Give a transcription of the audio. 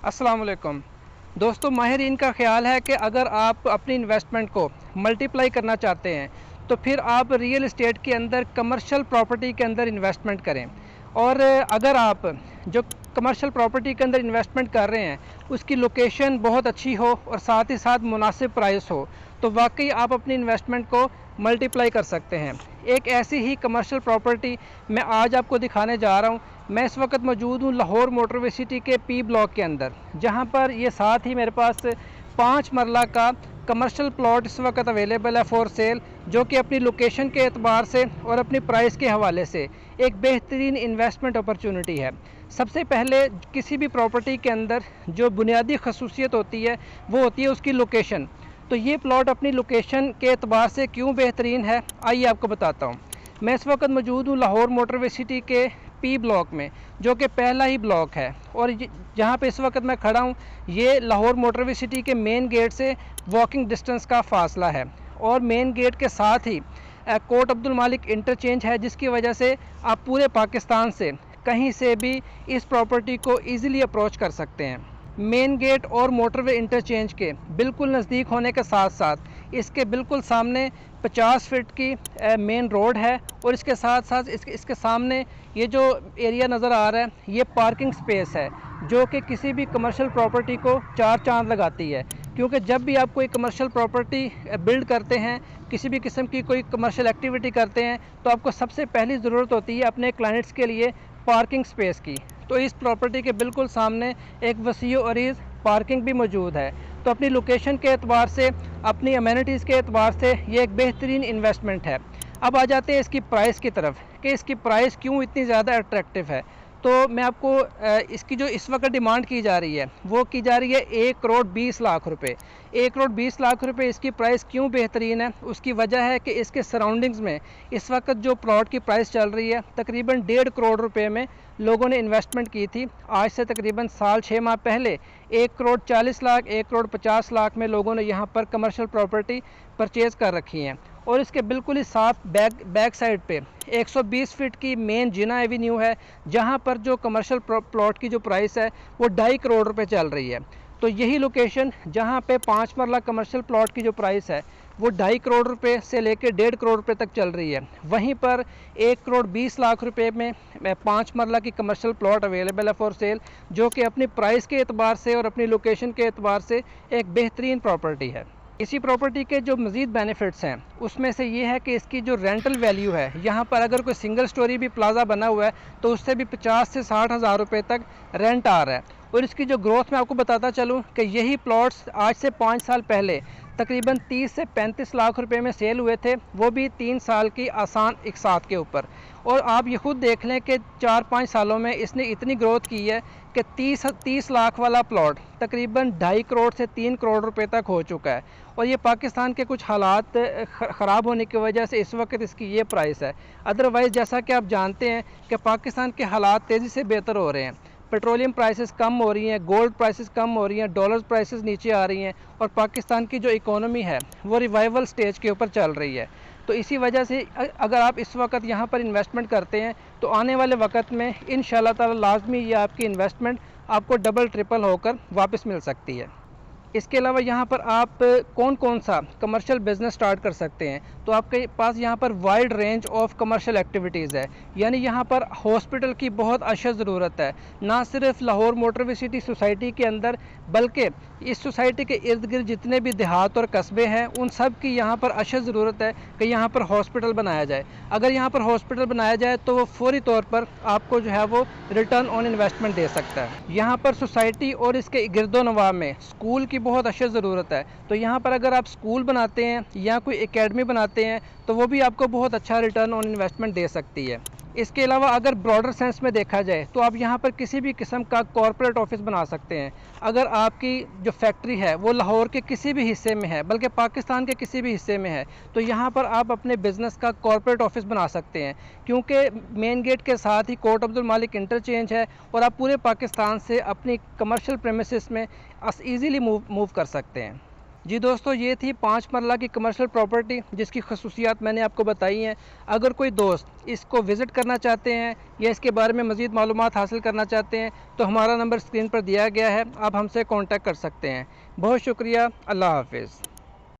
अस्सलाम वालेकुम दोस्तों, माहिरीन का ख्याल है कि अगर आप अपनी इन्वेस्टमेंट को मल्टीप्लाई करना चाहते हैं तो फिर आप रियल इस्टेट के अंदर कमर्शियल प्रॉपर्टी के अंदर इन्वेस्टमेंट करें। और अगर आप जो कमर्शियल प्रॉपर्टी के अंदर इन्वेस्टमेंट कर रहे हैं उसकी लोकेशन बहुत अच्छी हो और साथ ही साथ मुनासिब प्राइस हो तो वाकई आप अपनी इन्वेस्टमेंट को मल्टीप्लाई कर सकते हैं। एक ऐसी ही कमर्शियल प्रॉपर्टी मैं आज आपको दिखाने जा रहा हूँ। मैं इस वक्त मौजूद हूँ लाहौर मोटरवे सिटी के पी ब्लॉक के अंदर, जहाँ पर ये साथ ही मेरे पास 5 मरला का कमर्शियल प्लॉट इस वक्त अवेलेबल है फॉर सेल, जो कि अपनी लोकेशन के एतबार से और अपनी प्राइस के हवाले से एक बेहतरीन इन्वेस्टमेंट अपॉर्चुनिटी है। सबसे पहले किसी भी प्रॉपर्टी के अंदर जो बुनियादी खसूसियत होती है वो होती है उसकी लोकेशन। तो ये प्लॉट अपनी लोकेशन के एतबार से क्यों बेहतरीन है, आइए आपको बताता हूँ। मैं इस वक्त मौजूद हूँ लाहौर मोटरवे सिटी के पी ब्लॉक में, जो कि पहला ही ब्लॉक है। और जहाँ पे इस वक्त मैं खड़ा हूँ ये लाहौर मोटरवे सिटी के मेन गेट से वॉकिंग डिस्टेंस का फासला है। और मेन गेट के साथ ही कोट अब्दुल मालिक इंटरचेंज है, जिसकी वजह से आप पूरे पाकिस्तान से कहीं से भी इस प्रॉपर्टी को ईज़िली अप्रोच कर सकते हैं। मेन गेट और मोटरवे इंटरचेंज के बिल्कुल नज़दीक होने के साथ साथ इसके बिल्कुल सामने 50 फीट की मेन रोड है। और इसके साथ साथ इसके सामने ये जो एरिया नज़र आ रहा है ये पार्किंग स्पेस है, जो कि किसी भी कमर्शियल प्रॉपर्टी को 4 चांद लगाती है। क्योंकि जब भी आप कोई कमर्शियल प्रॉपर्टी बिल्ड करते हैं, किसी भी किस्म की कोई कमर्शियल एक्टिविटी करते हैं, तो आपको सबसे पहली ज़रूरत होती है अपने क्लाइंट्स के लिए पार्किंग स्पेस की। तो इस प्रॉपर्टी के बिल्कुल सामने एक वसी और अरीज़ पार्किंग भी मौजूद है। तो अपनी लोकेशन के एतबार से, अपनी अमेनिटीज़ के एतबार से ये एक बेहतरीन इन्वेस्टमेंट है। अब आ जाते हैं इसकी प्राइस की तरफ कि इसकी प्राइस क्यों इतनी ज़्यादा अट्रैक्टिव है। तो मैं आपको इसकी जो इस वक्त डिमांड की जा रही है वो की जा रही है 1,20,00,000 रुपये। 1,20,00,000 रुपये इसकी प्राइस क्यों बेहतरीन है, उसकी वजह है कि इसके सराउंडिंग्स में इस वक्त जो प्लॉट की प्राइस चल रही है तकरीबन 1.5 करोड़ रुपए में लोगों ने इन्वेस्टमेंट की थी। आज से तकरीबन साल 6 माह पहले 1,40,00,000 1,50,00,000 में लोगों ने यहाँ पर कमर्शियल प्रॉपर्टी परचेज़ कर रखी हैं। और इसके बिल्कुल ही साफ बैक साइड पे 120 फीट की मेन जिना एवेन्यू है, जहाँ पर जो कमर्शियल प्लॉट की जो प्राइस है वो 2.5 करोड़ रुपए चल रही है। तो यही लोकेशन जहाँ पे 5 मरला कमर्शियल प्लॉट की जो प्राइस है वो 2.5 करोड़ रुपए से लेकर 1.5 करोड़ रुपए तक चल रही है, वहीं पर 1,20,00,000 रुपए में 5 मरला की कमर्शियल प्लॉट अवेलेबल है फॉर सेल, जो कि अपनी प्राइस के एतबार से और अपनी लोकेशन के एतबार से एक बेहतरीन प्रॉपर्टी है। इसी प्रॉपर्टी के जो मज़ीद बेनिफिट्स हैं उसमें से ये है कि इसकी जो रेंटल वैल्यू है, यहाँ पर अगर कोई सिंगल स्टोरी भी प्लाजा बना हुआ है तो उससे भी 50 से 60 हज़ार रुपये तक रेंट आ रहा है। और इसकी जो ग्रोथ मैं आपको बताता चलूँ कि यही प्लॉट्स आज से 5 साल पहले तकरीबन 30 से 35 लाख रुपए में सेल हुए थे, वो भी 3 साल की आसान इकसात के ऊपर। और आप ये खुद देख लें कि 4-5 सालों में इसने इतनी ग्रोथ की है कि 30 लाख वाला प्लॉट तकरीबन 2.5 करोड़ से 3 करोड़ रुपए तक हो चुका है। और ये पाकिस्तान के कुछ हालात ख़राब होने की वजह से इस वक्त इसकी ये प्राइस है। अदरवाइज़ जैसा कि आप जानते हैं कि पाकिस्तान के हालात तेज़ी से बेहतर हो रहे हैं। पेट्रोलियम प्राइसेस कम हो रही हैं, गोल्ड प्राइसेस कम हो रही हैं, डॉलर प्राइसेस नीचे आ रही हैं और पाकिस्तान की जो इकोनॉमी है वो रिवाइवल स्टेज के ऊपर चल रही है। तो इसी वजह से अगर आप इस वक्त यहाँ पर इन्वेस्टमेंट करते हैं तो आने वाले वक्त में इंशाल्लाह ताला लाजमी ये आपकी इन्वेस्टमेंट आपको डबल ट्रिपल होकर वापस मिल सकती है। इसके अलावा यहाँ पर आप कौन कौन सा कमर्शियल बिज़नेस स्टार्ट कर सकते हैं, तो आपके पास यहाँ पर wide range of commercial activities है। यानी यहाँ पर हॉस्पिटल की बहुत अशद ज़रूरत है, ना सिर्फ लाहौर मोटरवे सिटी सोसाइटी के अंदर बल्कि इस सोसाइटी के इर्द गिर्द जितने भी देहात और कस्बे हैं उन सब की यहाँ पर अशद ज़रूरत है कि यहाँ पर हॉस्पिटल बनाया जाए। अगर यहाँ पर हॉस्पिटल बनाया जाए तो वो फौरी तौर पर आपको जो है वो रिटर्न ऑन इन्वेस्टमेंट दे सकता है। यहाँ पर सोसाइटी और इसके गिरदोनवा में स्कूल की बहुत अशद ज़रूरत है। तो यहाँ पर अगर आप स्कूल बनाते हैं या कोई एकेडमी बनाते हैं तो वो भी आपको बहुत अच्छा रिटर्न ऑन इन्वेस्टमेंट दे सकती है। इसके अलावा अगर ब्रॉडर सेंस में देखा जाए तो आप यहाँ पर किसी भी किस्म का कॉरपोरेट ऑफिस बना सकते हैं। अगर आपकी जो फैक्ट्री है वो लाहौर के किसी भी हिस्से में है, बल्कि पाकिस्तान के किसी भी हिस्से में है, तो यहाँ पर आप अपने बिज़नेस का कॉरपोरेट ऑफिस बना सकते हैं। क्योंकि मेन गेट के साथ ही कोट अब्दुल मालिक इंटरचेंज है और आप पूरे पाकिस्तान से अपनी कमर्शियल प्रेमिसेस में ईज़िली मूव कर सकते हैं। जी दोस्तों, ये थी 5 मरला की कमर्शियल प्रॉपर्टी जिसकी खसूसियात मैंने आपको बताई हैं। अगर कोई दोस्त इसको विज़िट करना चाहते हैं या इसके बारे में मज़ीद मालूमात हासिल करना चाहते हैं तो हमारा नंबर स्क्रीन पर दिया गया है, आप हमसे कॉन्टैक्ट कर सकते हैं। बहुत शुक्रिया। अल्लाह हाफ़िज़।